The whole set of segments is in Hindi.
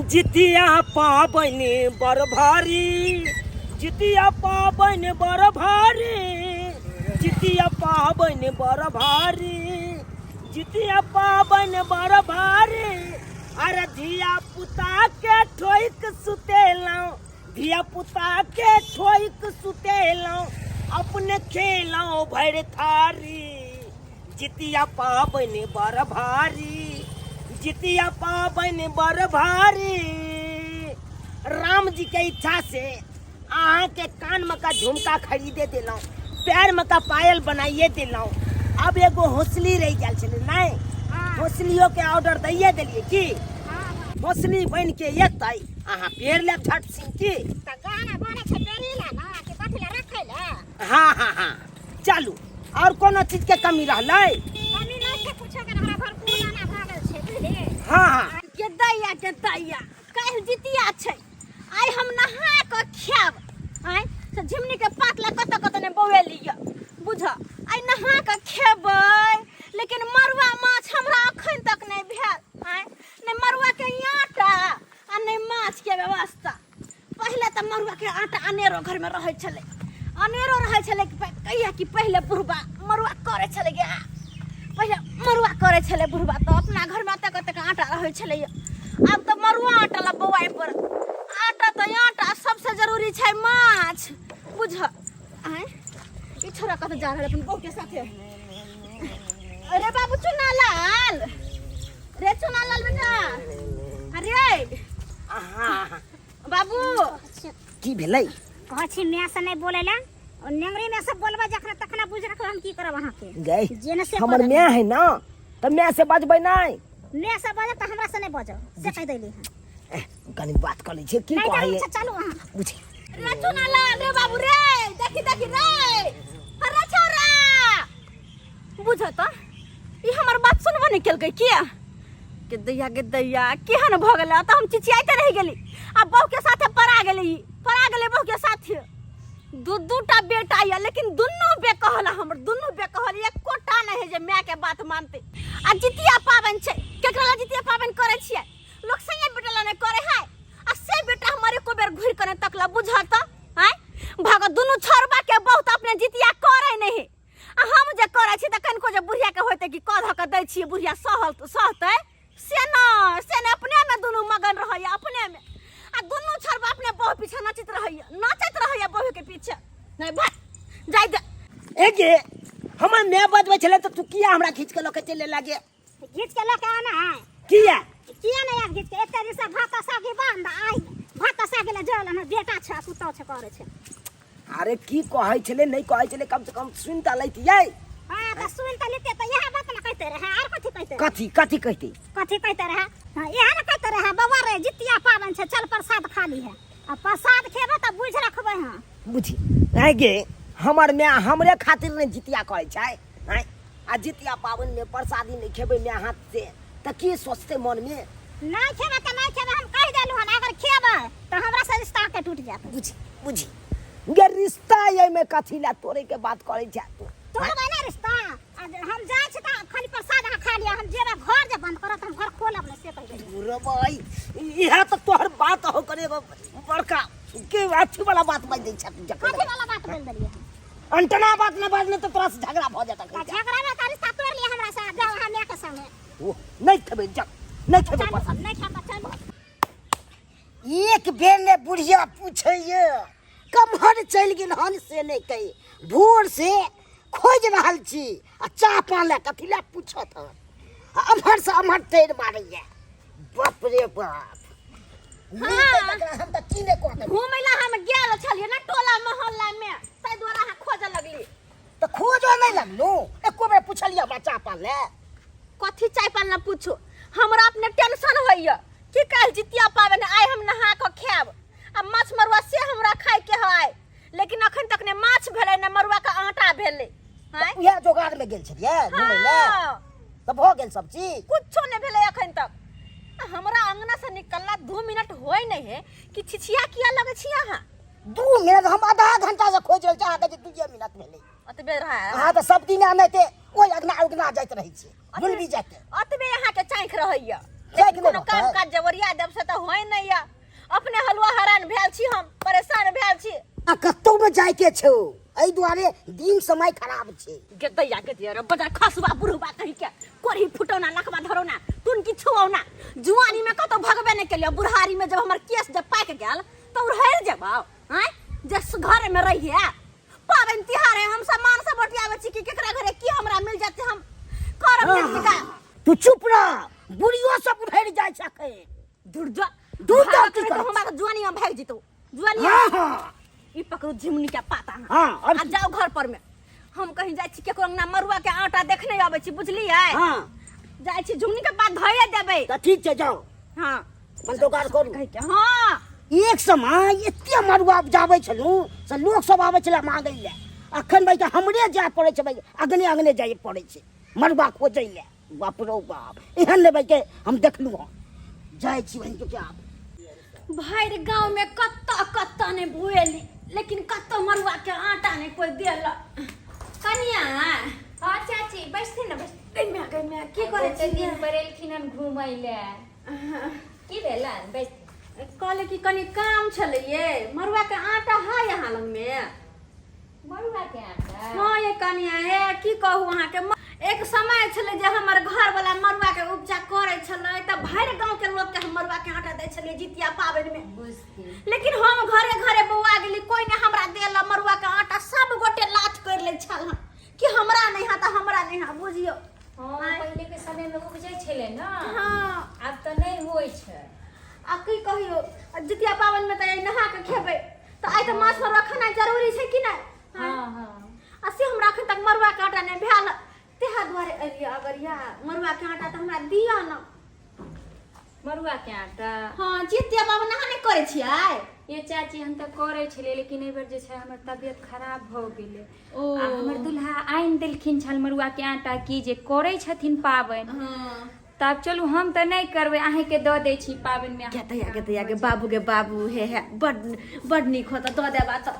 जितिया पाबन बड़ भारी, जितिया पाबन बड़ भारी, जितिया पाबन बड़ भारी, जितिया पाबन बड़ भारी। अरे धिया पुता के ठोइक सुतेलौं, धिया पुता के ठोइक सुतेलौं, अपने खेलौं भर थारी। जितिया पाबन बड़ भारी, जितिया पाबन बड़ भारी। राम जी के इच्छा से अहाँ के कान में का झुमका खरीदे दिलौं, पैर में का पायल बनाइए दिलौं। अब एगो हौसली रह गया छले नहीं, हौसलियों के ऑर्डर दैये दिलिए की हौसली बन के एतै अहाँ पेड़ ले झट सिंह की त गाना बने छै पेड़ी ला ना के कथि ला रखै ला। हाँ चलू। और कोनो चीज के कमी रहलै? कमी नै छै, कुछो के हमरा घर पुराना भागल छै बुझली। हाँ के दैया काहे जितिया छै, आइ हम नहा के खाब। आइ से झिमनी के पात ला कत ने बौए लिया बुझ। आइ नहा के खेबै, लेकिन मरुआ माछ हमरा अखन तक नै भेल। आइ नै मरुआ के आटा आ नै माछ के व्यवस्था। पहिले त मरुआ के आटा अनेरो घर में रहै छलै, अनेरो रहै छलै। कहिया कि पहिले बुढ़बा मरुआ करे छलै गे, पहिले मरुआ करे छलै बुढ़बा तो अपना घर में तक आटा रहै छलै। अब तो मरुआ आटा ला बौआइ पर आटा तो आटा सबसे जरूरी छै माछ बुझ। आइ ई छोरा कत जा रहल अपन बहू के साथे? अरे बाबू चुना लाल रे, चुना लाल बेटा। अरे हाँ बाबू की भेलै? कह छी मैं से नहीं बोलेला और नेंगरी में सब बोलबा जखना तखना बुझ रख हम की करब अहाँ के। गई जेने से हमर मैं है ना त मैं से बजबै नहीं। मैं से बजब त हमरा से नहीं बजब से कह देली है। कनी बात कर लै छी की नहीं कहै जाऊ चलू अहाँ बुझी। रे चुना लाल रे बाबू रे, देखी रे अरे छोरा बुझ त ई हमर बात सुनबो नहीं केलकै किया के दैया केहन भ गेलै। त हम चिचियाइते रह गेली आ बहू के साथे परा गेले बहू के साथे। दूटा बेटा या लेकिन दुन्नू बेकहल, हमर दुन्नू बेकहल, एकोटा नहीं है जे माय के बात मानते। आ जितिया पाबन छै, केकरा ला जितिया पाबन करे छियै? लोग संगे बेटा ला नहीं करे है। आ से बेटा हमारे को बेर घुर करे तकला बुझा त हैं भाग दुन्नू छोरबा के बहुत अपने जितिया करे नहीं। आ हम जे करे छी त कनको जे बुढ़िया के होते कि कह ध के दै छी बुढ़िया सहतै से न अपने में दुन्नू मगन रहैया अपने में। आ दुन्नू छोरबा अपने बहू पीछे नचत रहैया बहू के पीछे। नहीं भाई जाय दे ए गे हमर मैं बजबै छले त तू किया हमरा खींच के लके चले लागे? घीच के लेके आना है किया नहीं आप घीच के एते दिस भात सागी बांध आई भात सागी ला जल हम बेटा छ पुतौ छ करे छ। अरे की कहै छले नहीं कहै छले, कम से कम सुन त लैतियै। हां त सुन त लेते त यह बात न कहते रहे और कथि कहते रहे? हां यह न कहते रहे बाबा रे जितिया पावन छ चल प्रसाद खा ली है। आ प्रसाद खेबे त बुझ रखबे हां बुझी। आइ गे हमर मैं हमरे खातिर ने जितिया कहै छै हैं। आ जितिया पावन में प्रसादी नहीं खेबै मैं हाथ से त की सोचते मन में? नहीं खेबे त नहीं खेबे हम कह देलु हन, अगर खेबे त हमरा से रिश्ता के टूट जात। बुझी गे रिश्ता ये में कथी ला तोरे के बात करै छै तू? तोड़बै ना रिश्ता। हम जाय छी त खाली प्रसाद खा लिया, हम जेबे घर जे बंद करत हम घर खोलब न से कह देली। रे भाई इहा त तोहर बात हो करे बड़का के अच्छी वाला बात बाज दै छै। कथि वाला बात बोल देलिए? अंटना बात न बाजने तो तोरा से झगड़ा भ जाता। झगड़ा में तारी रिश्ता तोड़ लिया हमरा से जाओ हम के संगे। ओ नहीं खेबै नहीं खेबै प्रसाद नहीं खाबा चल। एक बेर ने बुढ़िया पूछे ये कमहर चल गेल हन से नहीं कही, भोर से खोज रहल छी आ चाह पान ले कथी ला पूछत हन। अमहर से अमहर तेर मारैया बाप रे बाप। हम त की ने कहत घुमैला हम गेल छलिए ना टोला मोहल्ला में, ताई द्वारा हम खोजे लगली। त खोजो नहीं लगलो, एको बेर पूछलिया हमरा चाह पान ले? कथी चाय पान ला पूछो, हमरा अपने टेंशन होइया कि काल जितिया पावन आइ हम नहा के खाब। आ माछ मरुआ से हमरा खाए के है, लेकिन अखन तक ने माछ भेलै न मरुआ का आटा भेलै हैं। यह जोगाड़ में गेल छलिए घुमै ले त भ गेल सब चीज? कुछो नहीं भेलै अखन तक। हमरा अंगना से निकलला 2 मिनट होय नहीं है कि छिछिया किया लगे छी अहाँ? 2 मिनट हम आधा घंटा से खोज रहल छी, अहाँ के 2 मिनट भेलै। अतबे रहा अहाँ त सब दिन आनैते ओइ अगना जाइत रहै छी, भूल भी जाते। अतबे यहाँ के चाँख रहैया लेकिन कोनो काम काज जवरिया देब से त होय नै या अपने हलवा हरान भेल छी हम परेशान भेल छी आ कत्तो में जाय के छौ एई दुआरे दिन समय खराब छे के दैया के दिया रे बजा खसबा बुढ़बा कहि के कोरी फुटौना लखबा धरौना तुन की छुऔना जुआनी में कतो भगबे नै केलियो बुढ़ारी में जब हमर केस जब पाक गेल त उड़हर जेबौ हैं जस घर में रहिए पावन तिहार है हम सामान सब बटियावे छी कि केकरा घरे की हमरा मिल जाते हम करब नहीं का तू चुप रह बुढ़ियो सब उड़हर जाय छके दूर जा दूर जा तो हमरा जुआनी में भाग जितो जुआनी हां हां ई पकड़ो झिमनी के पाता हां आ जाओ घर पर में हम कहीं जाय छी केकरो अंगना मरुआ के आटा देखने आबै छी बुझलियै हां जाय छी झुमनी के पात धइए देबै त ठीक छे जाओ हां मन तो कार करू कहि के हां एक समय एते मरुआ उपजाबै छलू से लोग सब आबै छले मांगै ले अखन भाई त हमरे जाय पड़ै छै भाई अगने अगने जाय पड़ै छै मरुआ खोजै ले बाप रो बाप एहन ले भाई के हम देखलू हन जाय छी भाई के क्या भैर गांव में कत्ता ने भुएली लेकिन कत्ता मरुआ के आटा ने कोई देल कनिया हाँ चाची बैठती ना गई मैं की करे छी दिन पर एलखिन हन घुमय ले की भेलन बैठ कहले कि कनी काम छले ये मरुआ के आटा है यहाँ लग में मरुआ के आटा हाँ ये कनिया है की कहू अहाँ के एक समय छले जे हमर घर वाला मरुआ के उपजा करे छले त भैर गांव के लोग के हम मरुआ के आटा दे छले जितिया पाबन में बुझती लेकिन हम घरे घरे बौआ गेली कोई ने हमरा देला मरुआ के आटा सब गोटे लाच कर ले छल कि हमरा नहीं हा त हमरा नहीं हा बुझियो हाँ पहले के समय में उपजै छले ना हाँ अब तो नहीं होय छै आ की कहियो जितिया पाबन में त नहा के खेबै त आइ त माछ पर रखना जरूरी छै कि नहीं हाँ हाँ असी हमरा अखन तक मरुआ के आटा नहीं भेल तेहा द्वारे अलिया अगर या मरुआ के आटा त हमरा दिया न मरुआ के आटा हां जितिया बाबा नहा नहीं करे छियै ये चाची हम त करे छले लेकिन एबर जे छै हमर तबियत खराब भ गेले ओ आ हमर दुल्हा आइन देलखिन छल मरुआ के आटा की जे करे छथिन पाबन हां तब चलू हम त नहीं करबै अहीं के द दै छी पाबन में के बाबू के बाबू हे बड निक होता द देबा त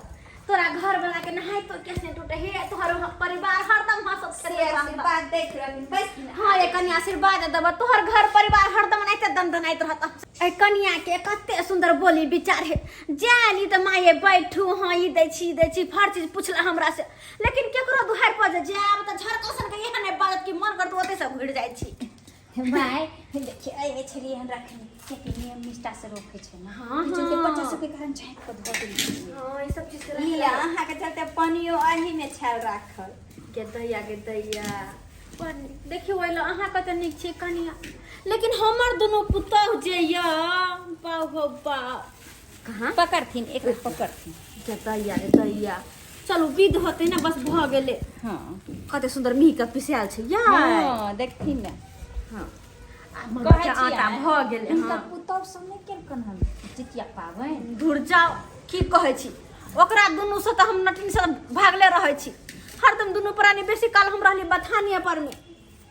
तोरा घर वाला के नहाय तो कैसे टूटे हे तोहर परिवार हरदम हंसत करे आशीर्वाद दैत रहबिन बस हां ये कन्या आशीर्वाद देबा तोहर घर परिवार हरदम नाइते दंदनाइत रहता ए कन्या के कते सुंदर बोली विचार है जानी त माये बैठू हां ई दै छी हर चीज पूछला हमरा से लेकिन केकरो दुहार पर जे आब त झरकसन के एहन बात की मन करत ओते से घुर जाय छी भाई देखिए ए छली हम रखनी के नियम निष्ठा से रोके छै ना हां जो के 50 के कारण झाँक के धो देली हां ई सब चीज के लिया अहाँ के चलते पानियो आही में छाल राखल के दैया पर देखियो ओइलो अहाँ कते निक छी कनिया लेकिन हमर दुनो पुतौह जे या बाऊ हो बा कहां पकड़थिन एक पकड़थिन के दैया चलू विध होते ना बस भ गेले हां कते सुंदर मिही के पिसाल छै या हां देखथिन ना हां कहै छी आटा भ गेले हां हां पुतौह सब नहीं केलकन हम जितिया पाबन दूर जाओ की कहै छी ओकरा दुनू से त हम नटिन से भागले रहै छी हरदम दुनू प्राणी बेसी काल हम रहली बथानिया पर में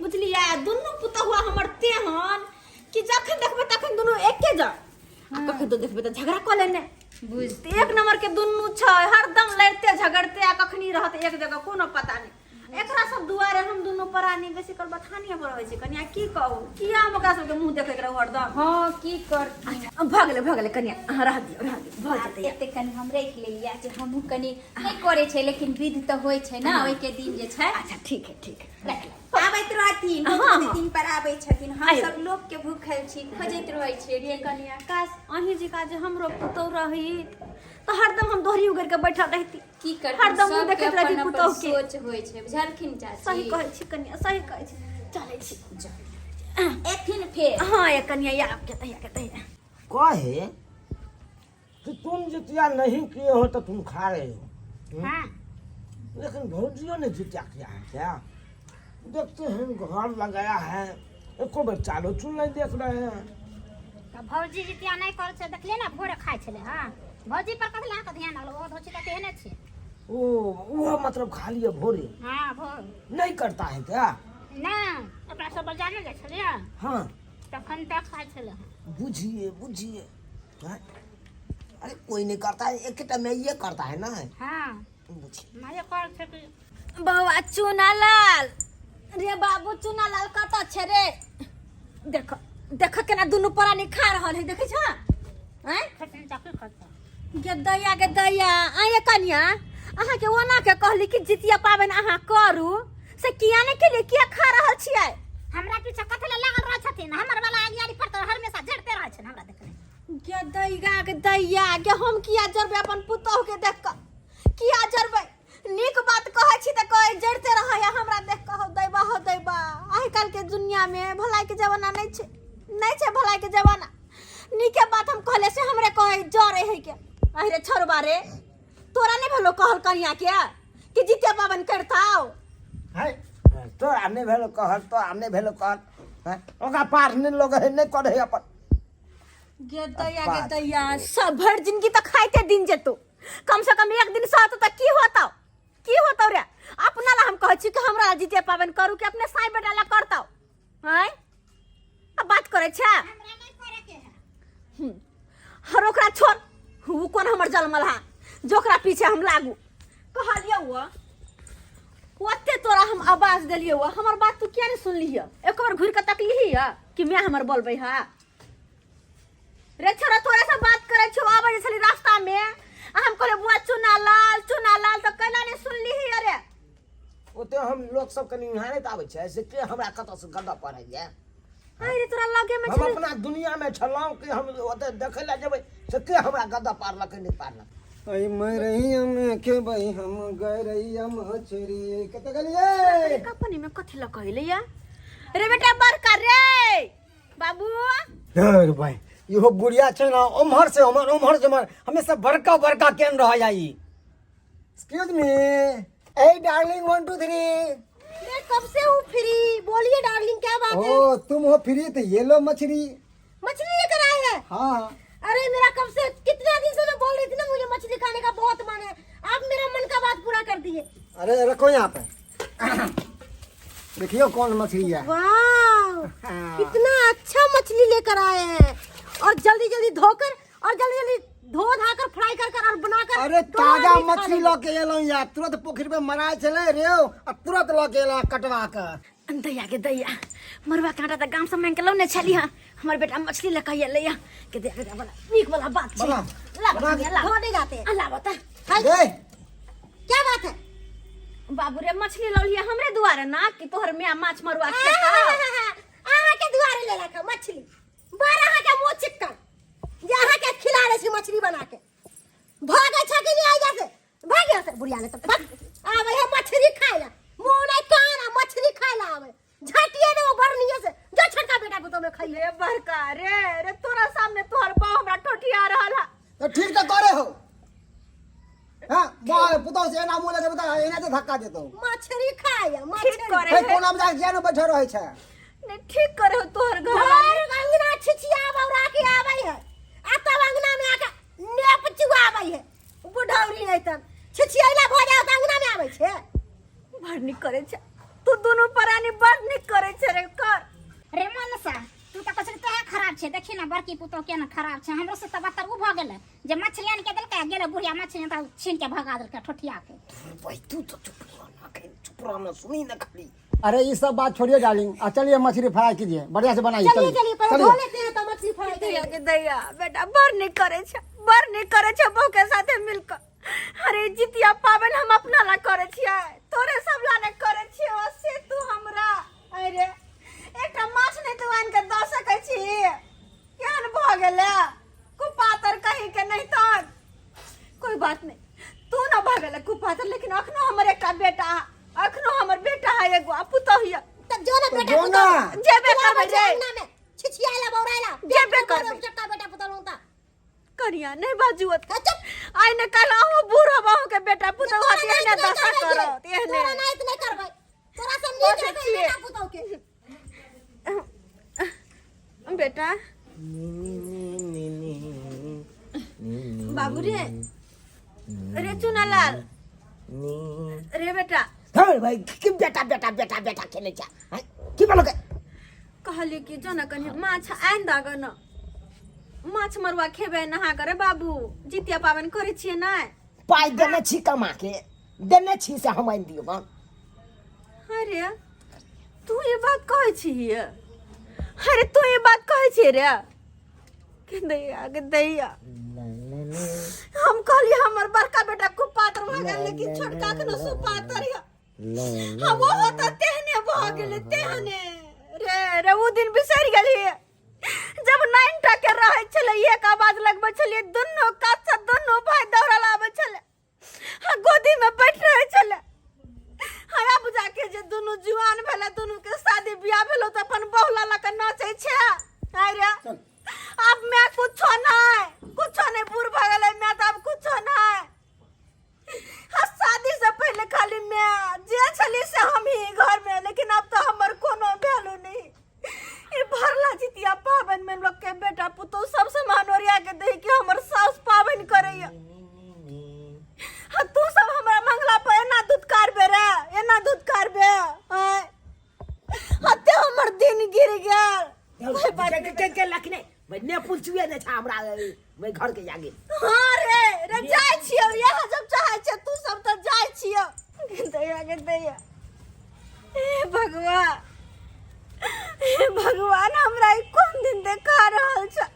बुझलियै दुनू पुतहुआ हमर तेहन कि जखन देखबै तखन दुनू एके जा कखन तो देखबै त झगड़ा क लेने बुझते एक नंबर के दुनू छै हरदम लड़ते झगड़ते आ कखनी रहत एक जगह कोनो पता नहीं एकरा सब दुआरे हम दुनू प्राणी बेसी काल बथानिया पर रहै छी कन्या की कहू किया हम ओकरा सब के मुंह देखै के हरदम हां की कर भगले कन्या अहाँ रह दियो भ जतै एते कनी हम रख लेलिया जे हमहु कनी नहीं करे छै लेकिन विध त होय छै ना ओइ के दिन जे छै अच्छा ठीक है रख आबैत रहथिन हाँ। दिन पर आबै छथिन हम आइब। सब लोग के भूखल छी खोजैत रहै छै रे कन्या काश अहीं जी का जे हमरो पुतौ रही तो हरदम हम दोहरी उगर के बैठल रहती की कर हरदम मुंह देखैत रही पुतौ के सोच होय छै बुझलखिन चाची सही कहै छी कन्या सही कहै छी चलै छी एथिन फेर हां ये कन्या या आपके तैया कहे कि तुम जितिया नहीं किए हो तो तुम खा रहे हो हाँ लेकिन भौजियों ने जितिया किया है क्या देखते हैं घर लगाया है एको बार चालो चुन नहीं देख रहे हैं तो भौजी जितिया नहीं कर से देखलिए ना भोरे खाए छले हां भौजी पर कथला के ध्यान लगलो ओ धोची त तेहने छै ओ वो मतलब खा लिया भोरे हां भोर नहीं करता है क्या ना ओकरा सब जाने जाय छले हाँ तखन तक खाए छले बुझिए बुझिए हैं? अरे कोई नहीं करता है एक टाइम में ये करता है ना हां बुझिए मैं कर छै कि बौआ चुनालाल रे बाबू चुनालाल कत छै रे देखो देख केना दुनू प्राणी खा रहल है देखे छ हैं गे दैया आये कन्या अहाँ के ओना के कहली कि जितिया पाबन अहाँ करू से किया ने के लिए किया खा रहल छियै हमरा पीछे कथि ले लागल रह छथिन हमर वाला आगियारी पर तो हमेशा झड़ते रह छन हमरा देखले गे दैया के हम किया जरबे अपन पुतोह के देख क किया जरबे नीक बात कहै छी त कहै जड़ते रहै हमरा देख क हो दैबा आइ काल के दुनिया में भलाई के जमाना नहीं छे भलाई के जमाना नीके बात हम कहले से हमरे कहै जरे है के अरे छोरबा रे तोरा नहीं भेलो कहल कनिया के कि जितिया पावन करताओ है तो आने भेलो कहल हैं ओका पार ने लोग है नहीं करे अपन गे दैया सब भर जिंदगी तो खाइते दिन जेतो कम से कम एक दिन साथ तो की होता रे अपना ला हम कहै छी कि हमरा जितिया पावन करू कि अपने साई बेटा ला करताओ हैं अब बात करे छे हमरा नहीं करे के है हर ओकरा छोड़ वो कौन हमर जलमल हा जोकरा पीछे हम लागू कहलिए हुआ ओते तोरा हम आवाज देलिए हुआ हमर बात तू किया नहीं सुनली है एक बार घुर के तकली है कि मैं हमर बोलबै हा रे छोरा तोरा से बात करे छो आवे छली रास्ता में हम कहले बुआ चुना लाल तो कैला नहीं सुनली ही अरे ओते हम लोग सब कनी हारे त आबै छै से के हमरा कत से गड्ढा पड़ै है अरे तोरा लगे में हम अपना दुनिया में छलाऊ कि हम ओते देखे ला जेबै से के हमरा गड्ढा पारलक नहीं पारलक आई मरैया में के भाई हम गरैया मछरी कत गलिए कंपनी में कथि ल कहले या रे बेटा बरका रे बाबू डर भाई इहो बुढ़िया छै ना उम्हर से उम्हर हमेशा बड़का केन रह जाई एक्सक्यूज मी ए डार्लिंग 1 2 3 मैं कब से हूँ फ्री बोलिए डार्लिंग क्या बात है ओ तुम हो फ्री तो ये लो मछली लेकर आए हैं हाँ अरे मेरा कब से कितने दिन से मैं बोल रही थी ना मुझे मछली खाने का बहुत मन है आप मेरा मन का बात पूरा कर दिए अरे रखो यहाँ पे देखियो कौन मछली है वाह कितना अच्छा मछली लेकर आए हैं और जल्दी धोकर और जल्दी धो धाकर फ्राई कर और बनाकर अरे ताजा मछली लेके एलो या तुरंत पोखरी में मराय चले रे और तुरंत लेके एलो कटवा के दैया मरवा कांटा त गांव से मांग के लौने छली हां हमर बेटा मछली लेके आइले या के देख वाला नीक वाला बात छै ला धोने जाते अल्लाह बता दे क्या बात है बाबू रे मछली लौ लिया हमरे दुआरे ना कि तोहर मियां माछ मरवा के आहा के दुआरे ले रखा मछली बारह के मुंह चिक्का यहाँ के खिला रहे छी मछली बना के भागे छ कि नहीं आ जाते भागे से बुढ़िया ने तो आवे है मछली खाए ला मुंह नहीं काना मछली खाए ला आवे झटिए ने भरनिए से जो छोटका बेटा को तो में खाइए बरका रे तोरा सामने तोहर बाप हमरा टोटिया रहल तो ठीक तो करे हो हां बोल पुतो से ना मुंह लगे बता एने से धक्का देतो मछली खाए मछली करे है कोना में जाके जेनो बैठे रहे छै ने ठीक करे हो तोहर घर अंगना छिछिया बौरा के आवे है आता अंगना में आके नेप चुआवे है बुढ़ौरी नहीं तन छिछियाला भ जाओ त अंगना में आवे छे भरनी करे छ तू दोनों परानी बड़ करे छ रे कर रे मनसा तू त कसरी तह खराब छे देखी ना बड़की पुतो के ना खराब छे हमरो से त बतर उ भ गेले जे मछली आन के देलके गेले बुढ़िया मछली त छीन के भगा देलके ठोठिया के भाई तू तो चुप रह ना सुनी ना खाली अरे ये सब बात छोड़िए डार्लिंग चलिए मछली फ्राई कीजिए बढ़िया से बनाइए चलिए पर धो लेते हैं तो मछली फ्राई के दैया बेटा बर नहीं करे छ बहू के साथे मिलकर अरे जितिया पावन हम अपना ला करे छियै तोरे सब ला ने करे छियै ओसे तू हमरा अरे एकटा माछ नहीं तू आन के द सकै छी केहन भ गेले कुपातर कहीं के नहीं तन कोई बात नहीं तू ना भ गेले कुपातर लेकिन अखनो हमर एकटा बेटा हमर बेटा है एगो पुतो हिया त जो ना बेटा पुतो जेबे करबे जे छिछियाला बौराइला जेबे करबे चक्का बेटा पुतो लूं त करिया नहीं बाजुत आई ने कल आहू बूढ़ो बहू के बेटा पुतो हती है ने दशा करो एहने तोरा नहीं इतने करबै तोरा से नीक रखे बेटा पुतो के बेटा बाबू रे चुनालाल रे बेटा हे भाई कि बेटा खेले जा की बोलोगे कहली कि जना कनी माछ आइन दाग न माछ मरुआ खेबे नहा करे बाबू जितिया पावन करे छिए ना पाई देने छी कमा के देने छी से हम आइन दियो बा अरे तू ये बात कहै छी अरे तू ये बात कहे छे रे के दैया हम कहली हमर बड़का बेटा खूब पातर भ गेल लेकिन छोटका के न सुपातर है हम वो होता तेहने भ गेल तेहने रे वो दिन बिसर गेली जब 9 टके रहे छले एक आवाज लगबे छले दोनों कात से दोनों भाई दौड़ा लाबे छले गोदी में बैठ रहे छले हमरा बुझा के जे दोनों जुआन भेले दोनों के शादी बियाह भेलो त अपन बहुला ला के नाचै छे आइ रे अब मैं कुछ नहीं बुर भ गेलै मैं त अब कुछ नहीं शादी से पहले खाली मैं जे छली से हम ही घर में लेकिन अब तो हमर कोनो वैल्यू नहीं ई भरला जितिया पावन में लोग के बेटा पुतो सब समान ओरिया के दे के हमर सास पावन करैया तू सब हमरा मंगला पे एना दुदकार बे रे एना दुदकार बे हते हमर दिन गिर गेल के लखने मैं पूछुए ने था हमरा मैं घर के जागे हां रे जाय छियो यहाँ जब चाहे छ तू सब त जाय छियो दैया हे भगवान हमरा ई कोन दिन देखा रहल छ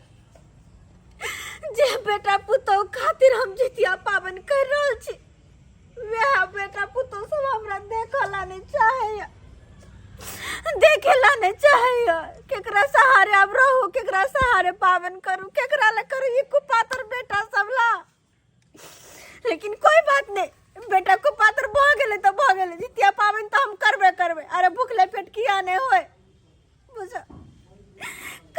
जे बेटा पुतो खातिर हम जितिया पावन कर रहल छी वह बेटा पुतो सब हमरा देखला नहीं चाहे देखेला नहीं चाहे केकरा सहारे अब रहू केकरा सहारे पावन करू केकरा ले करू ये कुपातर बेटा सबला लेकिन कोई बात नहीं बेटा कुपातर भ गेले तो भ गेले जितिया पावन तो हम करबे अरे भूखले पेट किया नहीं होय बुझ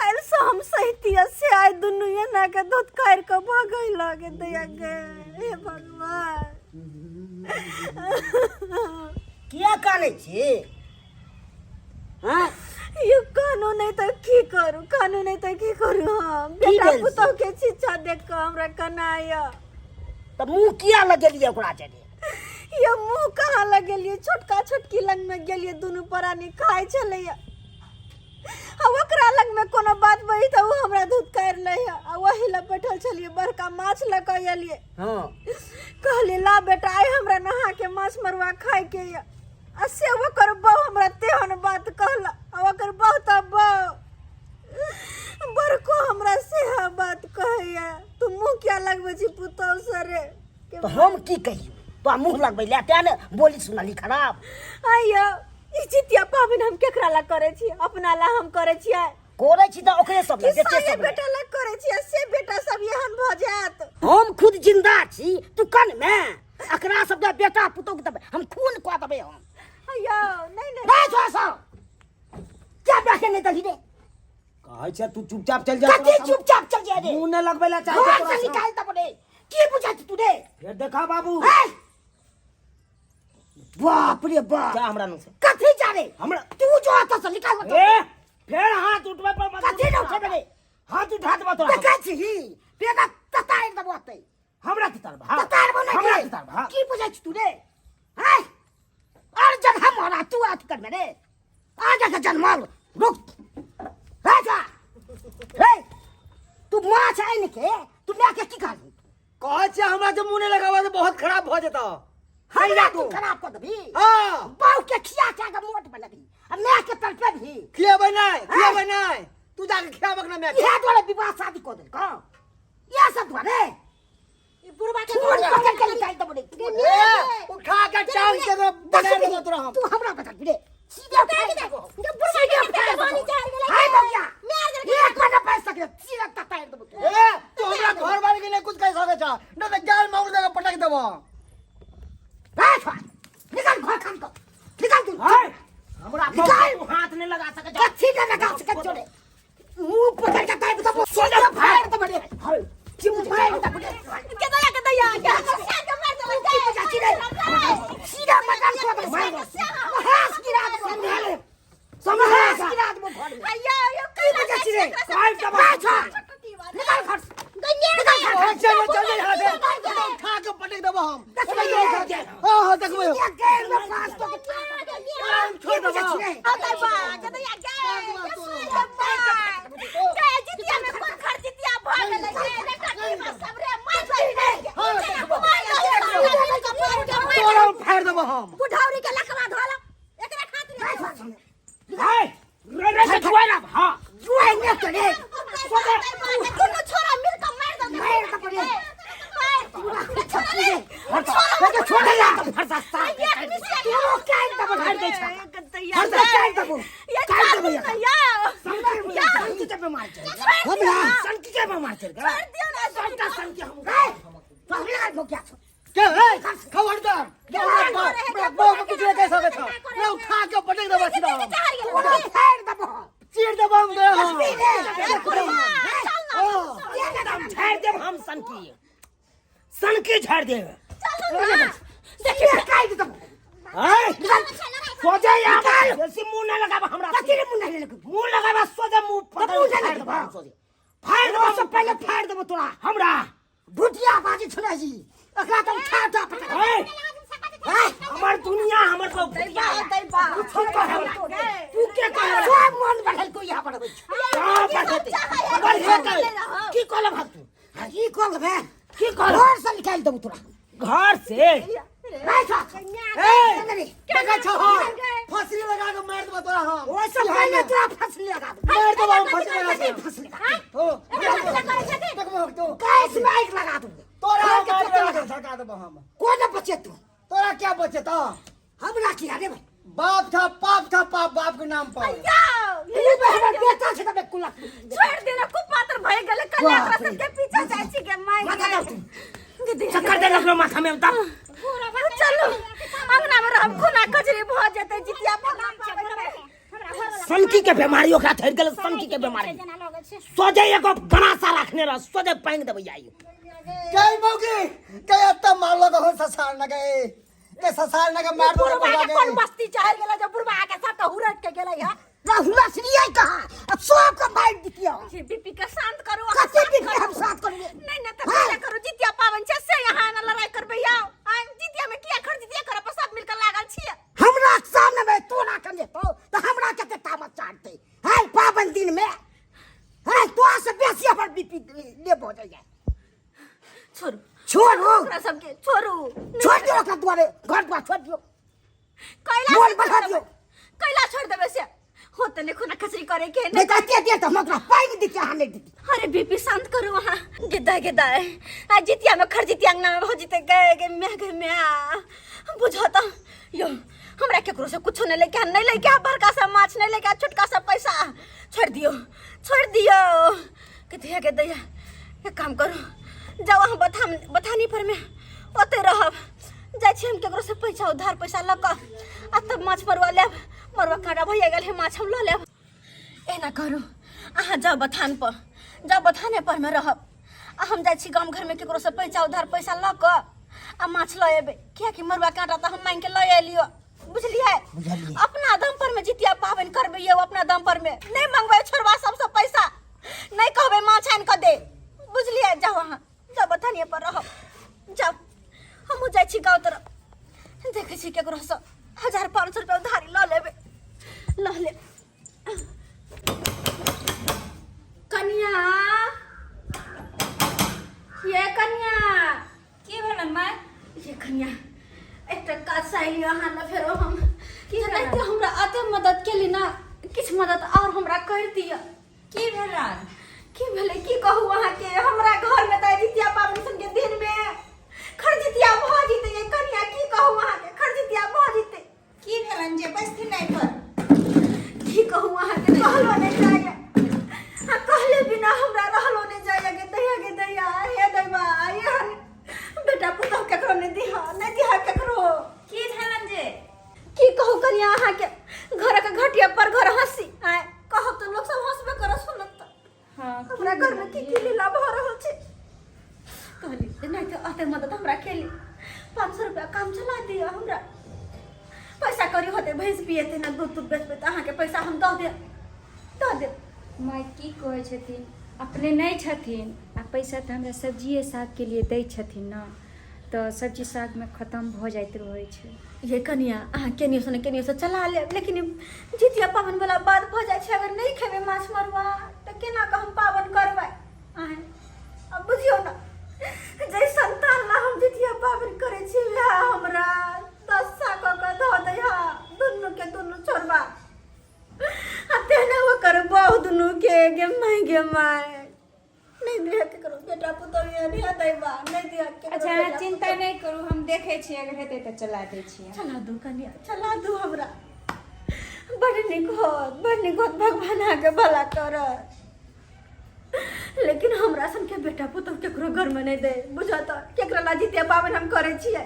कल से हम सहितिया से आय दुनु ये ना के दूध खाएर के भगै लागे दया गे हे भगवान किया काने छी हां ये कानून नहीं तो की करू हम बेटा पुतो के शिक्षा देख के हमरा कनाया त मुंह किया लगेलिए ओकरा चले ये मुंह कहां लगेलिए छोटका छोटकी लंग में गेलिए दोनों परानी खाए चलैया ओकरा लग में कोनो बात बही त उ हमरा दूध कर लैया आ वही ल बैठल छलिए बड़का माछ ल के एलिए हां कहली ला बेटा आई हमरा नहा के माछ मरुआ खाए के या आ से ओकर बहु हमरा तेहन बात कहला आ ओकर बहु त बहु बड़को हमरा से बात कहैया तू मुंह क्या लगबै छी पुतौ सरे तो हम की कहियो तो मुंह लगबै लेते ने बोली सुनली खराब आइयो ई जितिया पावन हम केकरा ला करे छी अपना ला हम करे छियै करे छी त ओकरे सब ले देते सब बेटा ला करे छियै से बेटा सब एहन भ जात हम खुद जिंदा छी तू कन में एकरा सब दे बेटा पुतो के हम खून को देबे हम अयो नहीं नहीं छोसो क्या बैठे नहीं तही दे कहै छ तू चुपचाप चल जा कथि चुपचाप चल जा रे मुंह न लगबैला चाहे घर से निकाल त पड़े की बुझा तू दे फिर देखा बाबू बाप रे बाप क्या हमरा नु से कथि जा रे हमरा तू जो आता से निकाल ए फिर हाथ उठबे पर कथि न उठे रे हाथ उठा दे तोरा कथि ही पेगा ततार दबोते हमरा ततार भा ततार बने हमरा ततार भा की बुझा तू रे हाय और जब हम होला तू आत कर मेरे आगे का जन्माल रुक राजा हे तू मां चाहे के तू लेके की कर कहै छै हमरा जे मुंह नहीं लगावा तो बहुत खराब भ जेता हैया तू खराब कर दबी हां बाऊ के खिया के मोट बनबी अब मैं के तर पे भी खियाबै नहीं तू जाके खियाबक ना मैं ये तोरे विवाह शादी को दे का ये सब तोरे ये बुढ़वा के तोड़ पकड़ के निकाल दे बड़े उठा के टांग के बना दे तोरा हम तू हमरा बता दे सीधे उठा के देखो जब बुढ़वा के पेट पानी चार गेले हाय भैया ये कोना पैसा के सीधा ततार दे ए तू हमरा घर बार के लिए कुछ कह सके छ न त गाल माउर देगा पटक देबो निकाल घर खान को निकाल तू हमरा निकाल हाथ नहीं लगा सके कच्ची न लगा सके छोड़े मुंह पकड़ के ताई तो सीधा फाड़ दे बड़े हाय चिम फाड़ दे बड़े के दया क्या के मार दे बड़े बचाची रे सीधा मकान को दे मार हास की रात संभाले समहास की रात में घर में अयो यो कई बचाची रे काल का बात निकाल घर निकाल चल यहां से खा के पटक देबो हम हां देखबो ये गेम में फास्ट तो छोड़ देबो अगर बा के दया के जितिया में कोन खर जितिया भ गेलै बेटा की में सबरे मार तोरा फाड़ देबो हम बुढ़ौरी के लकवा धोला एकरा खातिर हाय रे छुआ ना हां लेके छोड़ जा तो फरसा सा ये मिसिया तू काट दब घर दे छा दैया फरसा काट दब ये काट दब दैया संकी के बीमार चल हमरा संकी के बीमार चल छोड़ दियो ना संका संकी हम तो हमरा को क्या क्या है खबरदार वो को किसी कैसा बैठा मैं उठा के पटक दबा सीधा फेर दबा चीर दबा हम झाड़ देव हम सनकी झाड़ देव देखिए काट दब सोजा यार जैसे मुंह ना लगाबा हमरा कथी मुंह नहीं लगे मुंह लगाबा सोजा मुंह फाड़ देबा फाड़ दबा सब पहले फाड़ दबा तोरा हमरा भुटिया बाजी छुना जी एकरा तुम खा ता हमर दुनिया हमर को दैबा तू के कह सब मन बढ़ल को यहां पर की कहले भाग तू ई कोल बे की कहले घर से निकाल दबू तोरा घर से देखा छो फसली लगा दो मार दबा तोरा हम ओ सब पहले तोरा फसली लगा दो मार दबा हम फसली हो देखो तो कैस माइक लगा दू तोरा लगा दबा हम कोन बचे तू तोरा क्या बचे तो हमरा की रे बाप था पाप बाप के नाम पर ये बहरा बेटा से तबे कुला छोड़ देना खूब पातर भय गेले कन्या प्रसन्न के पीछे जाइ छी के माई माथा दब तू चक्कर दे लगलो माथा में दब चलो अंगना में हम खुना कजरी भ जते जितिया सनकी के बीमारी ओकरा थैर गेल सनकी के बीमारी सोजे एगो गनासा रखने रह सोजे पैंग देबै आई कई मौगी कई अत्ता मार लगा हो ससार न गए के ससार न के मार दो बुढ़वा के कौन बस्ती चाहल गेला जब बुढ़वा के सब तो हुरट के गेलै है राहुला श्रीय कहां अब सब का मार दिया बीपी के शांत करो कते दिन के हम साथ करेंगे नहीं तो क्या करो जितिया पावन छे से यहां न लड़ाई करबे आ जितिया में किया खर्च दिया कर पर सब मिलकर लागल छिए हमरा सामने में तू ना करे तो हमरा कते तामत चाटते है पावन दिन में है तो से बेसी अपन बीपी ले हो जाए छोड़ो ओकरा सबके छोड़ू छोड़ दियो ओकरा द्वारे घर द्वार छोड़ दियो कैला मोल बढ़ा दियो कैला छोड़ देबे से होते ने खुना खसरी करे के नहीं कहते दे तो हम ओकरा पाई दी के हाले दी अरे बीपी शांत करो वहां गिदा आ जितिया में खर जितिया अंगना में हो जिते गए मैं बुझो तो यो हमरा केकरो से कुछ नहीं लेके नहीं लेके बड़का सा माछ नहीं लेके छोटका सा पैसा छोड़ दियो के दैया एक काम करो जाओ हम बथानी पर में ओते रहब जाय छी हम केकरो से पैसा उधार पैसा ल क आ तब माछ मरवा लेब मरवा काटा भइया गेल है माछ हम ल लेब एना करू अहाँ जाओ बथाने पर में रहब आ हम जाय छी गांव घर में केकरो से पैसा उधार पैसा ल क आ माछ ल एबे किया कि मरवा काटा त हम मांग के ल एलियो बुझलिए अपना दम पर में जितिया पावन करबे ये अपना दम पर में नहीं मंगबे छोरवा सबसे पैसा नहीं कहबे माछ आन क दे बुझलिए जाओ वहां जाओ बथाने पर रहब जाओ हम जाय छी गांव तरफ देखे छी केकरो से 1500 रुपया उधारी ल ले कन्या ये कन्या की भेल माय ये कन्या एकटा काज साइली अहाँ न फेरो हम कि जते हमरा अते मदद केली ना किछ मदद और हमरा कर दिया की भेल की भेले की कहू अहाँ के हमरा घर में त जितिया पावन सन के दिन में खरजितिया भ जिते ये कन्या की कहू अहाँ के खरजितिया भ जिते की भेलन जे बस्ती नहीं पर की कहू अहाँ के कहलो नहीं जाय आ कहले बिना हमरा रहलो नहीं जाय के दैया हे दैवा ये बेटा पुतह केकरो नहीं दिहा केकरो की भेलन जे की कहू कन्या अहाँ के घर के घटिया पर घर हंसी आए कहब तो लोग सब हंसबे कर सुनत हां हमरा घर में की लीला भ रहल छै कहली नहीं तो अते मदद हमरा केली 500 रुपया काम चला दियो हमरा पैसा करी होते भैंस पिएते ना दूध बेचबे त अहाँ के पैसा हम दऽ दे माय की कहै छथिन अपने नहीं छथिन आ पैसा तो हमरा सब्जी साग के लिए दै छथिन ना तो सब्जी साग में खत्म हो जाइत रहै छै ये कन्या अहाँ केनियो से चला ले लेकिन जितिया पावन वाला बात भ जाय छै अगर नहीं खेबे माछ मरवा त केना क हम पावन करबै आए अब बुझियो ना जै संतान ला हम जितिया पावन करे छी ला हमरा 10 साग क द दैहा दुनु के दुनु छोड़बा अते न वो कर बहु दुनु के माय नहीं देख करो बेटा तो ये नहीं दैबा नहीं दिया अच्छा अहाँ चिंता नहीं करू, हम देखे छियै, अगर हेतै तऽ चला दै छियै। चला दू कन्या, चला दू हमरा। बड़ निक होत भगवान आगे भला कर। लेकिन हमरा सन के बेटा पुतौह केकरो घर में नहीं दे, बुझत केकरा ला जितिया पाबनि हम करे छियै।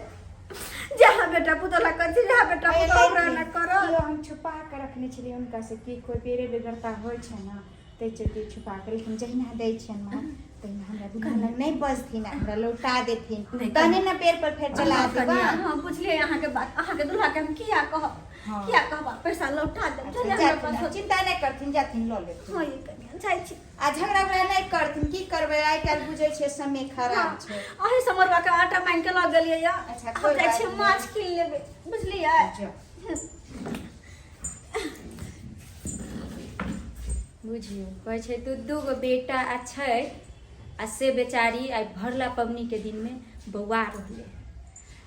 जहाँ बेटा पुतौह ला कर छी, जहाँ बेटा पुतौह हमरा ला कर। हम छुपा के रखने छलियै हुनका से कि कोई बेरे बेगरता होइ छै ना, तै चलते छुपा के, लेकिन जहिना दै छियनि माँ तहिना हमरा दुल्हा लग नहीं बजथिन, हमरा लौटा देथिन, तहने ना पेड़ पर फेर चला देबा। हां बुझलिए अहाँ के बात, अहाँ के दुल्हा के हम किया कहब, किया कहबा, पैसा लौटा दे। चिंता नहीं करथिन, जाथिन ल लेथिन। हां ये कन्या जाइ छी। आ झगड़ा नहीं करथिन, की करबै, आइ काल्हि बुझै छै समय खराब छै। अही समरवा के आटा मांग के ल गेलियै या। अच्छा हम जाइ छी माछ कीन लेबै, बुझलिए। बुझियो कहै छै दू गो बेटा आ छै, आ से बेचारी आई भरला पबनी के दिन में बौआ रहले,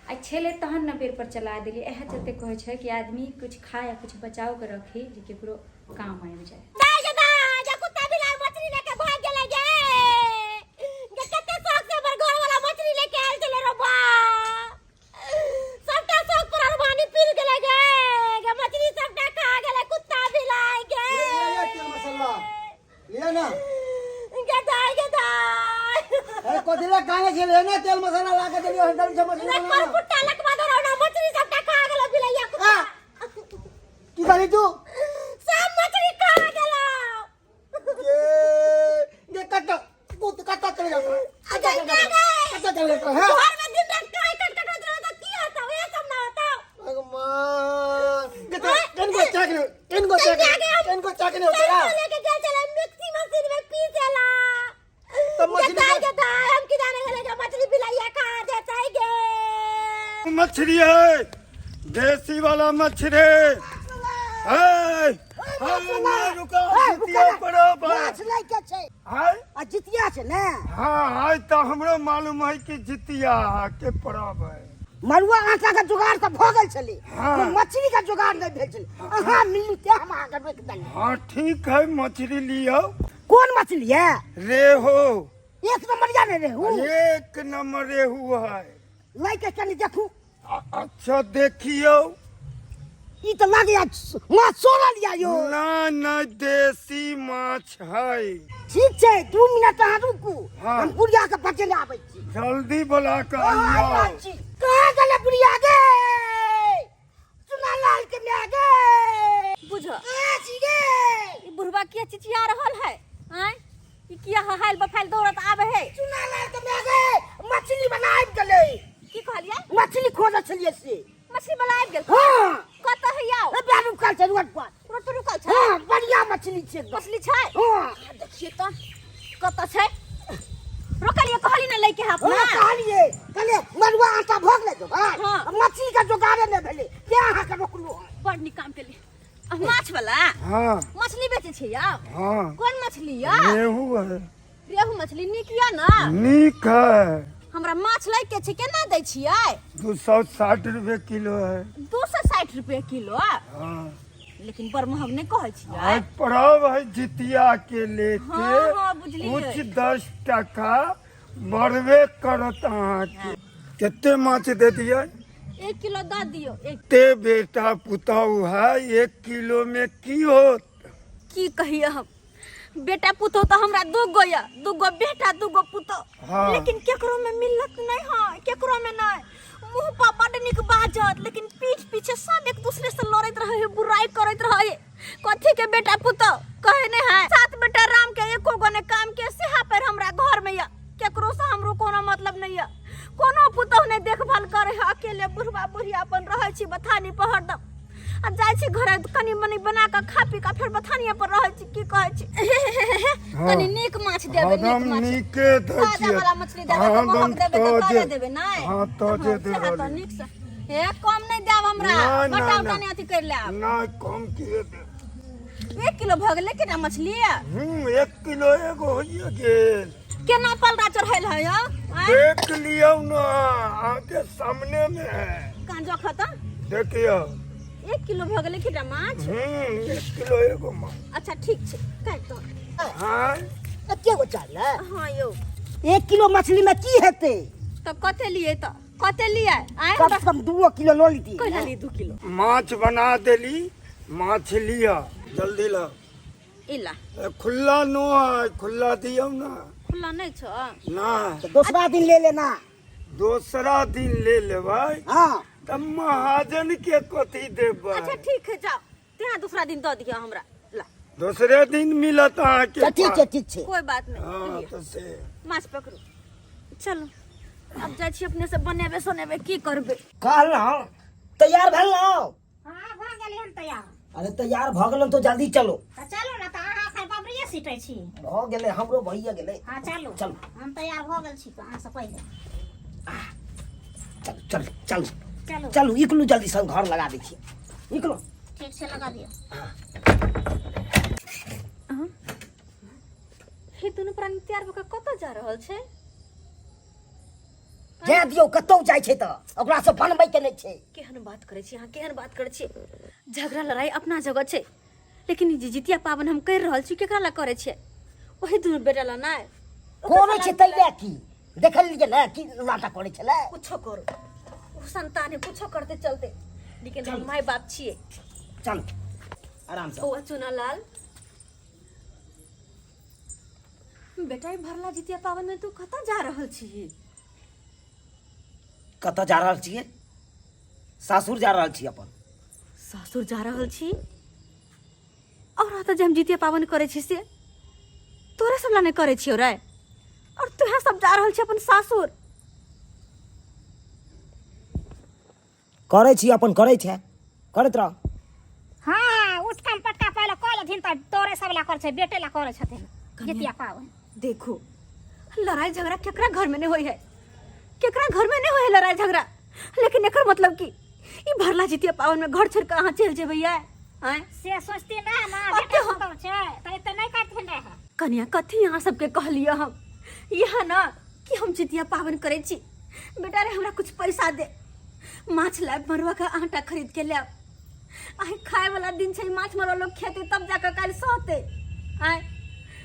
आई छेले तहन न पेड़ पर चला देली। एह चलते कहै छै कि आदमी कुछ खाए या कुछ बचाव के रखी जे केकरो काम आबि जाए। कुत्ता बिलाइ मछली लेके भाग गेलै गे। कते शौक से हमर घर वाला मछली लेके आयल छलै रे बा। सबटा शौक पर अरबानी पीर गेलै गे। मछली सबटा खा गेलै कुत्ता बिलाइ गे। ये तेल मसाला ले ना। अरे कोथिला काहे छे ले ना, तेल मसाला ला के देलियो, हंडल से मछली बना। पर कुत्ता लकवा दो ना, मछली सबटा खा गेलै बिलाइया कुत्ता। की करी तू? सब मछली खा गेलै। ये कट कट चले जा। अच्छा कट चले जा। हां घर में दिन रात काय कट रहे तो की होता ये सब ना होता। भगवान इनको चाकने होता लेके चल चला मिक्सी मशीन में पीसेला। तब मछली हम की जाने लगे मछली बिलाइया खा देता है गे। मछली है, देसी वाला मछली है। रुका जितिया पड़ो माछ लै के छै है। आ जितिया छै ने। हाँ है तो हमरो मालूम है कि जितिया के परब है। मरुआ आटा का जुगाड़ सब भ गेल छली, हाँ। मछली का जुगाड़ नहीं भेल छली। अहाँ मिलू ते हम अहाँ के बेच देली। हाँ ठीक है, मछली लियो। कौन मछली है? रेहू, एक नंबर या नहीं रेहू? एक नंबर रेहू है। लै के कनी देखू। अच्छा देखियो। ई तो लागे माछ सोला लिया यो। ना ना देसी माछ है। ठीक छै, 2 मिनट अहाँ रुकू। हाँ। हम बुढ़िया के बचले आबै छी। जल्दी बुला के आइयो। कहाँ गेलै बुढ़िया गे? चुना लाल के ले गे। बुझो आछि गे। ई बुढ़वा किया चिचिया रहल है? आय ई किया हहाइल बफाइल दौड़त आबे है? चुना लाल के ले गे। मछली बनाइब गेलै। की कहलिए? मछली खोजै छलियै से। मछली बनाइब गेल। हां कत है याओ? ए बे रुकल छै रोड पर। तुरंत रुकल छै। हां बढ़िया मछली छै। मछली छै? हां देखिए तो कत छै? रोकलिए कहली ना लेके हाथ हां में। कहलिए मरुआ आटा भोग ले दो। हाँ। मछली का जुगाड़े ने भेलै, क्या अहाँ के रोकलू? बड़ निक काम के लिए। माछ वाला हाँ मछली बेचे छै या? हाँ कौन मछली या? रेहू है। रेहू मछली निक या ना? नीक है। हमरा माछ लै के छै, केना दै छियै? 260 रुपए किलो है। 260 रुपए किलो? हाँ। लेकिन बड़ महग नहीं कहै छियै। आज परब है जितिया के लेके हाँ, हाँ, बुझलियै। कुछ 10 टका बढ़बे करत अहाँ के। कितने माछ दे दिए? 1 किलो दे दियो। ते बेटा पुतौह है, 1 किलो में की होत? की कहिए हम, बेटा पुतो तो हमरा 2 गो या, 2 गो बेटा 2 गो पुतो। हाँ। लेकिन केकरो में मिलत नहीं है, केकरो में नहीं। मुंह पर बड़ निक बाजत, लेकिन पीठ पीछे सब एक दूसरे से लड़त रहे है, बुराई करत रहे है। कथी के बेटा पुतो कहे ने है? 7 बेटा राम के एको गो ने काम के सेहा पर हमरा घर में या। केकरो से हमरो कोनो मतलब नहीं है। कोनो पुतो ने देखभाल करे है, अकेले बुढ़वा बुढ़िया अपन रहे छी बथानी पर हरदम। आ जाय छी घरे कनी मनी बना के खा पी के फिर बथानिया पर रहै छी। की कहै छी? कनी नीक माछ देबे, नीक माछ। नीके दै ताजा छियै। वाला मछली देबे तो महग देबे तो ताजा देबे नहीं। हाँ ताजे दे हाँ, तो रहली। नीक से हे कम नहीं देब हमरा। ना, ना, बटा ना। उटा नहीं अथी कर ले। ना कम किए दे। 1 किलो भ गेलै केना मछली? 1 किलो एगो होइए गेल। केना पलरा चढ़ैल है यो? देख लियो ना, आके सामने में है। कान जो खता देखियो। 1 किलो भ गेलै केटा माछ? 1 किलो एगो माछ। अच्छा ठीक छै, काट तो। हाँ एके गो चाल है। हां यो 1 किलो मछली में की हेते? तो कते लिए तो कते लिए आए कम से कम 2 किलो लो लीती। कहला ली 2 किलो माछ बना देली, माछ लिया जल्दी ला। इला खुला नो है, खुला दियो ना। खुला नहीं छ ना तो दूसरा दिन ले लेना। दूसरा दिन ले ले भाई। हाँ तब महाजन के कथी देबै? अच्छा ठीक है जाओ तेरा दूसरा दिन दो दिया हमरा ला दूसरे दिन मिलत अहाँ के तो ठीक है, ठीक है। कोई बात नहीं हाँ लिया। तो से माछ पकड़ू चलो अब जाइ छी अपने से बनेबे सोनेबे की करबे। कहलौ तैयार भेल ना? हाँ भऽ गेली हम तैयार। अरे तैयार भ गेलौ तो जल्दी चलो। तऽ चलू ने तऽ अहाँ एखन बाबरिये सीटै छी। भ गेलै, हमरो भइया गेलै। हाँ चलू चलू। हम तैयार भऽ गेल छी अहाँ से पहिले। चल चल चल चलू चलू इकलू जल्दी से घर लगा दै छियै। इकलू ठीक छै लगा दियौ। हे दुनू प्राणी तैयार भऽ के कतऽ जा रहल छै? जाय दियौ, कतौ जाइ छै तऽ ओकरा से बनबै के नहि छै। केहन बात करै छी अहाँ, केहन बात करै छी? झगड़ा लड़ाई अपना जगह छै, लेकिन ई जे जितिया पाबन हम कर रहल छी केकरा ला करे छियै? ओही दुनू बेटा ला नै कोन छै तैले की देखलियै ना की नाटक करै छलै। कुछो करो ओ संतान है, कुछो करते चलते, लेकिन हम माय बाप छियै। चल आराम से। बौआ चुनालाल बेटा ई भरला जितिया पावन में तू कतऽ जा रहल छी? कतऽ जा रहल छियै? सासुर जा रहल छी अपन। सासुर जा रहल छी? और आता जे हम जितिया पावन करे छी से तोरे सब ला नै करे छियो रे, और तू सब जा रहल छी अपन सासुर। करै छी अपन, करै छै, करैत रह। हाँ हाँ उठ काम पटका पहिले कऽ लेथिन तऽ तोरे सब ला करै छै, बेटे ला करै छथिन जितिया पाबन। देखो लड़ाई झगड़ा केकरा घर में नहीं होई है, केकरा घर में नहीं होई है लड़ाई झगड़ा, लेकिन एकर मतलब की ई भरला जितिया पावन में घर छोड़ के अहाँ चल जेबै? आय से सोचती ना ना अब बेटे तो हम- सुतल छै तऽ एते नहीं करथिन रे। कन्या कथी यहाँ सबके कहलिए हम यहाँ ना कि हम जितिया पावन करे छी। बेटा रे हमरा कुछ पैसा दे, माछ लाब, मरुआ का आटा खरीद के लाब। आइ खाए वाला दिन छै, माछ मरुआ लोग खेते तब जाकर काल सहते। आय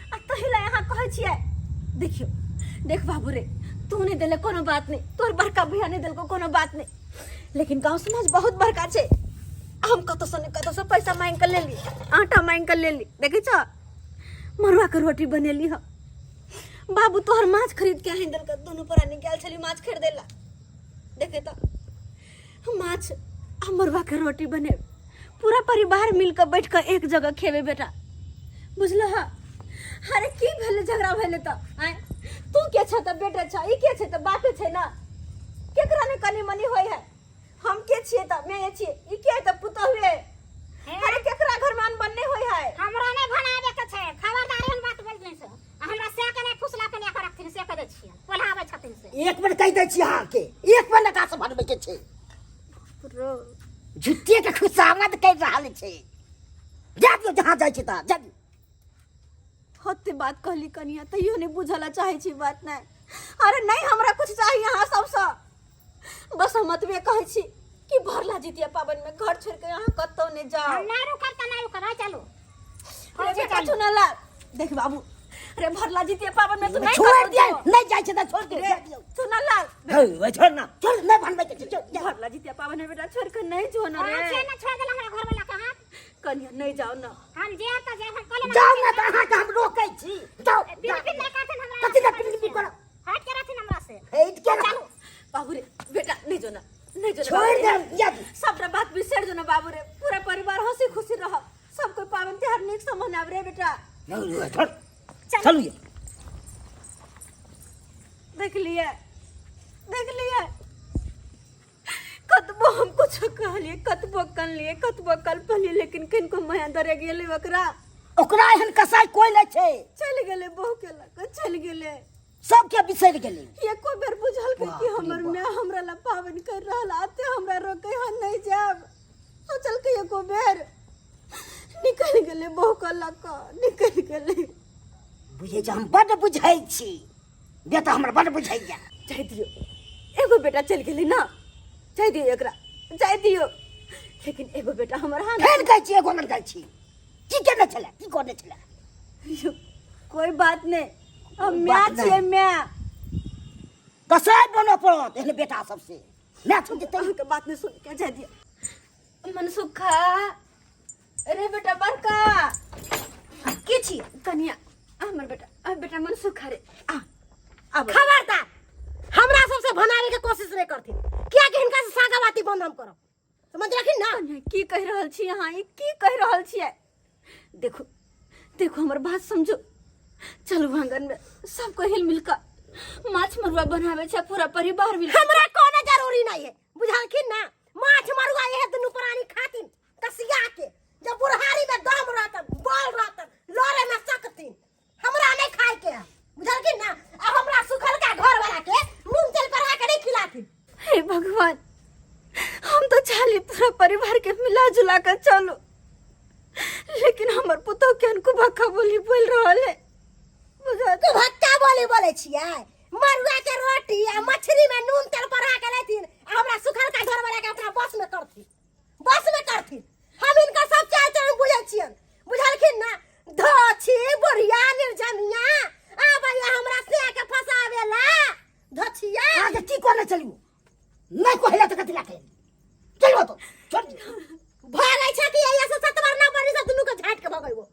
आ तही ला यहाँ कहै छियै। देखियो देख बाबू रे, तू नहीं देले कोनो बात नहीं, तोर बड़का भैया नहीं देलको कोनो बात नहीं, लेकिन गांव समाज बहुत बड़का छै। हम कतो से पैसा मांग कर ले ली, आटा मांग कर ले ली, देखे छ मरुआ के रोटी बनेली हम। बाबू तोहर माछ खरीद के आइन देलक, दोनों प्राणी गेल छली माछ खरीदेला। देखे तो माछ आ मरुआ के रोटी बने, पूरा परिवार मिलकर बैठ कर एक जगह खेबे बेटा, बुझल? अरे की भेले झगड़ा भेले तो आय तू के छ त बेटा छ, ई के छ त बापे छ ना, केकरा ने कनी मनी होय है। हम के छिए त मैं छिए, ई के त पुतहुए। अरे केकरा घर में अनबन नहीं होय है। हमरा नहीं बनाबे के छै, खबरदार एहन बात बोल नै छै। हमरा से के नहीं फुसला के नहीं रखथिन, से कह दै छियै बोलाबै छथिन से। एक बेर कहि दै छी अहाँ के, एक बेर नका से बनबै के छै। झुट्ठे के खुशामद कर रहल छै। जा दियौ जहाँ जाइ छै ता जा दियौ। होते बात कहली कनिया तैयो नहीं बुझला चाहे छी बात नहीं। अरे नहीं हमरा कुछ चाहिए यहाँ सबसे, बस हम मतबे कहे छी कि भरला जितिया पावन में घर छोड़ के यहाँ कतौ नहीं जाओ। नहीं रुकर त नहीं रुकर, चलो। अरे बेटा चुनाला देख बाबू, अरे भरला जितिया पावन में तू नहीं छोड़ दिया, नहीं जाइ छै त छोड़ दे। चुनाला हे छोड़ ना, छोड़ नहीं बनबै के छै। भरला जितिया पावन में बेटा छोड़ के नहीं जो ना रे। से ना छोड़ देला हमरा घर वाला के हाथ। कनिया नहीं जाओ ना, हम जे त जे हम कले जाओ ना, त अहाँ के हम रोकै छी। जाओ बिल्कुल नहीं करथिन हमरा। कथी ला पिल करो, हट के रहथिन हमरा से। हेट के ना। बाबू रे बेटा नहीं जो ना, नहीं जो ना छोड़ बाबू रे। दे, जा सबटा बात बिसर जो ना बाबू रे, पूरा परिवार हंसी खुशी रह, सब कोई पावन त्योहार नीक से मनाब रे बेटा। नहीं छोड़, चलू ये। देख लिए कतबो हम कुछ कहलिए, कतबो कन लिए, कतबो कल पलिए, लेकिन किनको माया दरे गेले ओकरा एहन कसाई कोई नहीं छै। चल गेले बहु के लक चल गेले, सब के बिसर गेले। एको बेर बुझल के बाप कि रे हमर बाप। माय हमरा ला पावन कर रहल, आते हमरा रोके हम नहीं जाब। सोचल के एको बेर निकल गेले बहु के लक, निकल गेले। बुझे जे हम बड़ बुझाई छी, बेटा हमरा बड़ बुझाइया। जाय दियो, एगो बेटा चल गेले ना, जाय दियो एकरा, जाय दियो। लेकिन एगो बेटा हमर हां फेर कहै छी एगो मन कहै छी, की केने छले, की करने छले? कोई बात नहीं, अब बात मैं छिए नहीं। मैं कसाई बनो पड़त एहन बेटा सबसे मैं छुप जेतै के बात नहीं सुन के जा दिया मनसुखा अरे बेटा बड़का के छी कनिया हमर बेटा मनसुखा रे अब खबरदार हमरा सबसे भनावे के कोशिश नहीं करथि किया कि हिनका से सागावाती बंद हम करब समझ रखिन ना कनिया की कह रहल छी अहाँ ई की कह रहल छियै देखो देखो हमर बात समझो चलू आंगन में सबको हिल मिल कर माछ मरुआ बनावे छै पूरा परिवार मिल हमरा कोनो जरूरी नहीं है बुझलखिन ना माछ मरुआ ये दुनु प्राणी खातिन कसिया के जब बुढ़ारी में दम रहत बोल रहत लड़े में सकतिन हमरा नहीं खाए के बुझलखिन ना अब हमरा सुखल का घर वाला के मूंग तेल पर के नहीं खिलातिन हे भगवान हम तो चाली पूरा परिवार के मिला जुला कर चलो लेकिन हमर पुतो के अनको भक्का बोली बोल रहल है बुझा तू भक्का बोली बोले छियै मरुआ के रोटी आ मछली में नून तेल पर के लेतिन हमरा सुखल का घर वाला के अपना बस में करथिन हम इनका सब चाल चलन बुझै छियन बुझलखिन ना धोछी बुढ़िया निर्जमिया आ भैया हमरा से के फसावेला धोछिया आगे की कोने चलियो नहीं कहला त कथि लाके चलियो तो छोड़ भागै छ कि एया से सतवर ना बनी सब दुनु के झाट के भगैबो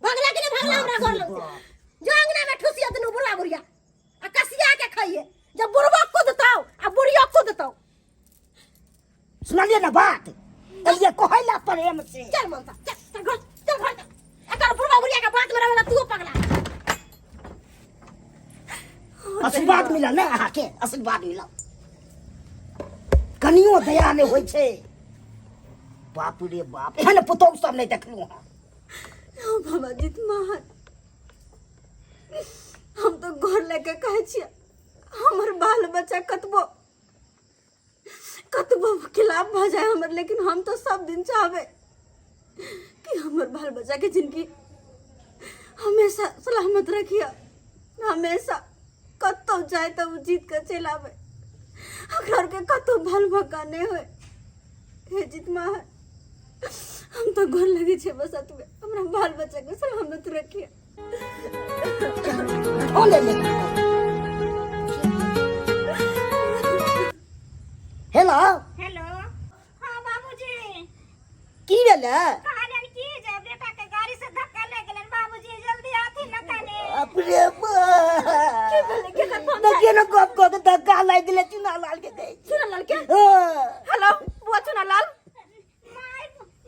भगला के नहीं भगला हमरा घर लग से जो अंगना में ठुसिया दुनु बुढ़िया आ कसिया के खाइए जब बुढ़वा को देताओ आ बुढ़िया को देताओ सुनालिए ना बात ये कहला प्रेम से चल ममता चल घर एकर बुढ़वा बुढ़िया के बात में रहला तू पगला आशीर्वाद मिला ना आहा के आशीर्वाद मिला कनियो दया ने होय छै बाप रे बाप एहन पुतौ सब नहीं देखलू ओ बाबा जीत महान हम तो घर लेके कहे छियै हमर बाल बच्चा कतबो खिलाफ भ जाए हमर लेकिन हम तो सब दिन चाहबे कि हमर बाल बच्चा के जिंदगी हमेशा सलामत रखिए हमेशा कतौ जाए तो जीत के चल आवे घर के कतौ भल भका नहीं होए हे जीत महान हम तो घर लगे छे बस अतबे हमरा बाल बच्चा के सलामत रखिए ओले ले हेलो हेलो हां बाबूजी की भेले कहलन की जे बेटा के गाड़ी से धक्का लग गेलन बाबूजी जल्दी आथि न कने अपने की भेले के कर फोन देखिए ना कब को धक्का लग गेले चुना लाल के गई चुना लाल के हाँ। हेलो बुआ चुना लाल माय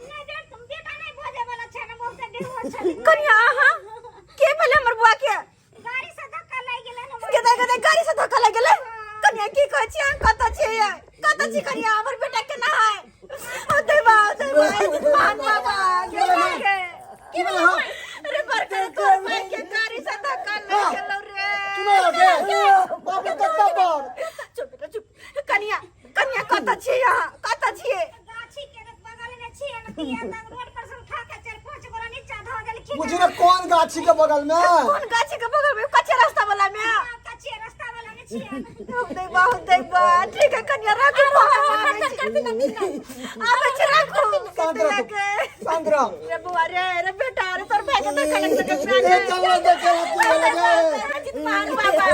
नहीं दे तुम बेटा नहीं भोजे वाला छ न बहुत देर छ कनिया हां के भेले हमर बुआ के गाड़ी से धक्का लग गेलन के गाड़ी से धक्का लग गेले कनिया की कहै छी कत छी कनिया हमर बेटा के ना है ओ देवा मान बाबा की भेले हो अरे बरकर को मार के गाड़ी से धक्का लग गेलो रे चुना लगे बाप रे कत्ता पर चुप बेटा चुप कनिया कत छी यहाँ कत छी गाछी के बगल में छी न किया तक रोड पर से उठा के 4-5 गोरा नीचा धो गेल खी मुझे ना कौन गाछी के बगल में कौन गाछी के बगल में कच्चे रास्ता वाला में कच्चे रास्ता वाला में छी बहुत ठीक है कन्या रखो आवे छ रखो सांद्रा रे बुआ रे बेटा रे तोर भाई के धक्का लग गया ए चलो देखो जीत मान बाबा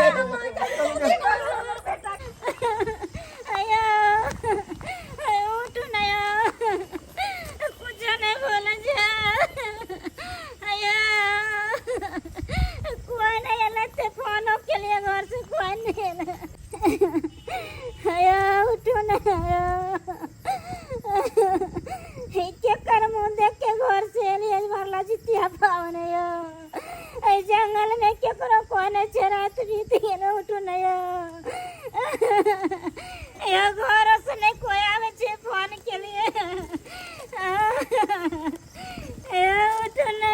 आया उठ नया कुछ नहीं बोला जा आया कोई नहीं लेते फोन के लिए घर से कोई नहीं आया उठो ना के कर मुंह देख के घर से लिए भरला जितिया पावन ऐ जंगल में के करो कोने चरात जीती न उठो ना या घर से नहीं कोई आवे छे फोन के लिए या उठो ना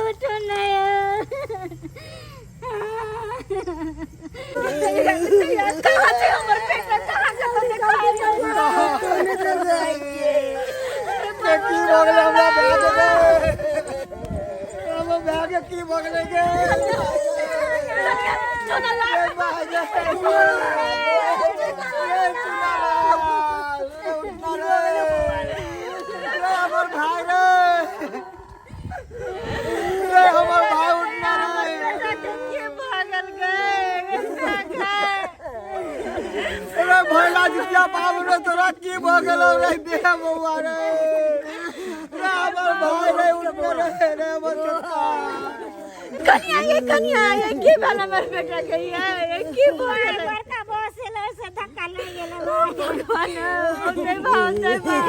उठो ना कहां से हमर बेटा कहां से तो दिखाई की बगल हमरा भाग दे की बगल के चुना लाल भाई रे की भगल रे बेटा बउआ रे हमर भाई रे उठ रे हमर कन्या ये की वाला मर बेटा गई है ये की बोल बड़का बॉस से धक्का ले गेले भगवान जय भाव जय भाव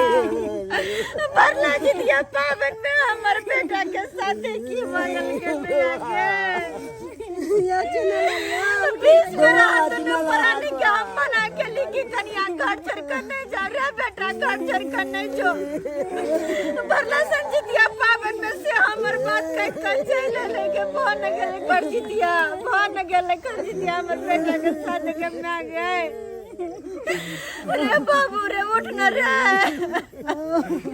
भरला जितिया पावन में हमर बेटा के साथ की बगल के के या चले बीच में रात में परानी के हम मना के लिखी कन्या घर छोड़ कर नहीं जा रहा बेटा घर छोड़ कर नहीं जो भरला संजितिया पावन में से हमर बात कह चले लेके फोन गेले कर जितिया हमर बेटा के साथ के में गए रे बाबू रे उठ न रे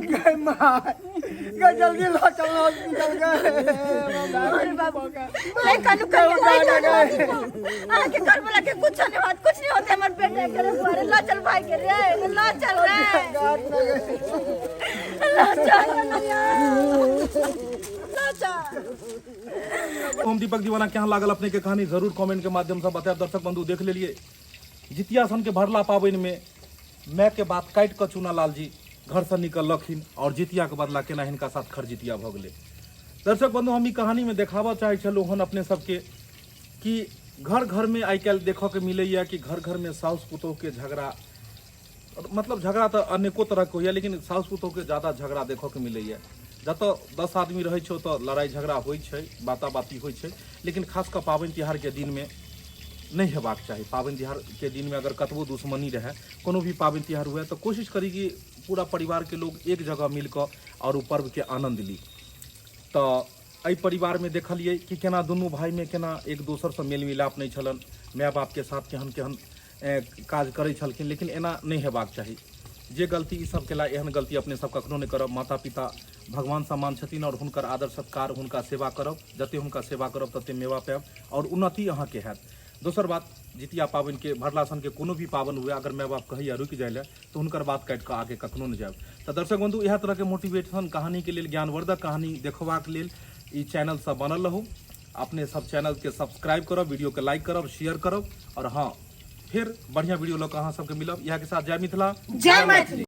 गए मां गए जल्दी ला चल हॉस्पिटल गए अरे बाबू ले कनु आके कर बोला के कुछ नहीं होते हमर बेटे के रे ला चल भाई के रे ला चल रे ला चल हम दीपक दीवाना क्या लागल अपने के कहानी जरूर कमेंट के माध्यम से बताया। दर्शक बंधु देख ले लिए जितिया सन के भरला पाबन में मैं के बात काट कर चुना लाल जी घर से निकलखिन और जितिया के बदला केना हिनका साथ खरजितिया भ गए। दर्शक बंधु हम ई कहानी में देखाबा चाहे छलू हन अपने सबके कि घर घर में आई कल देख के मिले कि घर घर में साउस पुतोह के झगड़ा, मतलब झगड़ा तो अनेको तरह के होइए लेकिन साउस पुतोह के ज्यादा झगड़ा देख के मिले। जत 10 आदमी रहे छो तो लड़ाई झगड़ा होइ छै, बाता बाती होइ छै, लेकिन खास कर पाबनि तिहार के दिन में नहीं हेबाक चाही। पाबनि तिहार के दिन में अगर कतबो दुश्मनी रहे कोनो भी पाबनि तिहार हुए तो कोशिश करी कि पूरा परिवार के लोग एक जगह मिलकर और उ पर्व के आनंद ली। तो एहि परिवार में देखलिए कि केना दुनू भाई में केना एक दोसर से मेल मिलाप नहीं छलन, माय बाप के साथ केहन केहन काज करै छलखिन, लेकिन एना नहीं हेबाक चाही। जे गलती ई सब केला एहन गलती अपने सब कखनो नहीं करब। माता पिता भगवान समान छथिन और हुनकर आदर सत्कार हुनका सेवा करब, जते हुनका सेवा करब तते मेवा पायब और उन्नति अहाँ के हैत। दोसर बात जितिया पाबनि के भरला सन के कोनो भी पाबन हुए अगर माय बाप कहैया रुकि जाए तो हुनकर बात काटि कऽ आगे कखनो नहीं जायब। तो दर्शक बंधु इएह तरह के मोटिवेशन कहानी के लेल ज्ञानवर्धक कहानी देखबाक लेल ई चैनल से बनल रहू। अपने सब चैनल के सब्सक्राइब करब, वीडियो के लाइक करब, शेयर करब और हाँ फिर बढ़िया वीडियो लऽ कऽ अहाँ सबके मिलब। इएह के साथ जय मिथिला, जय मैथिली।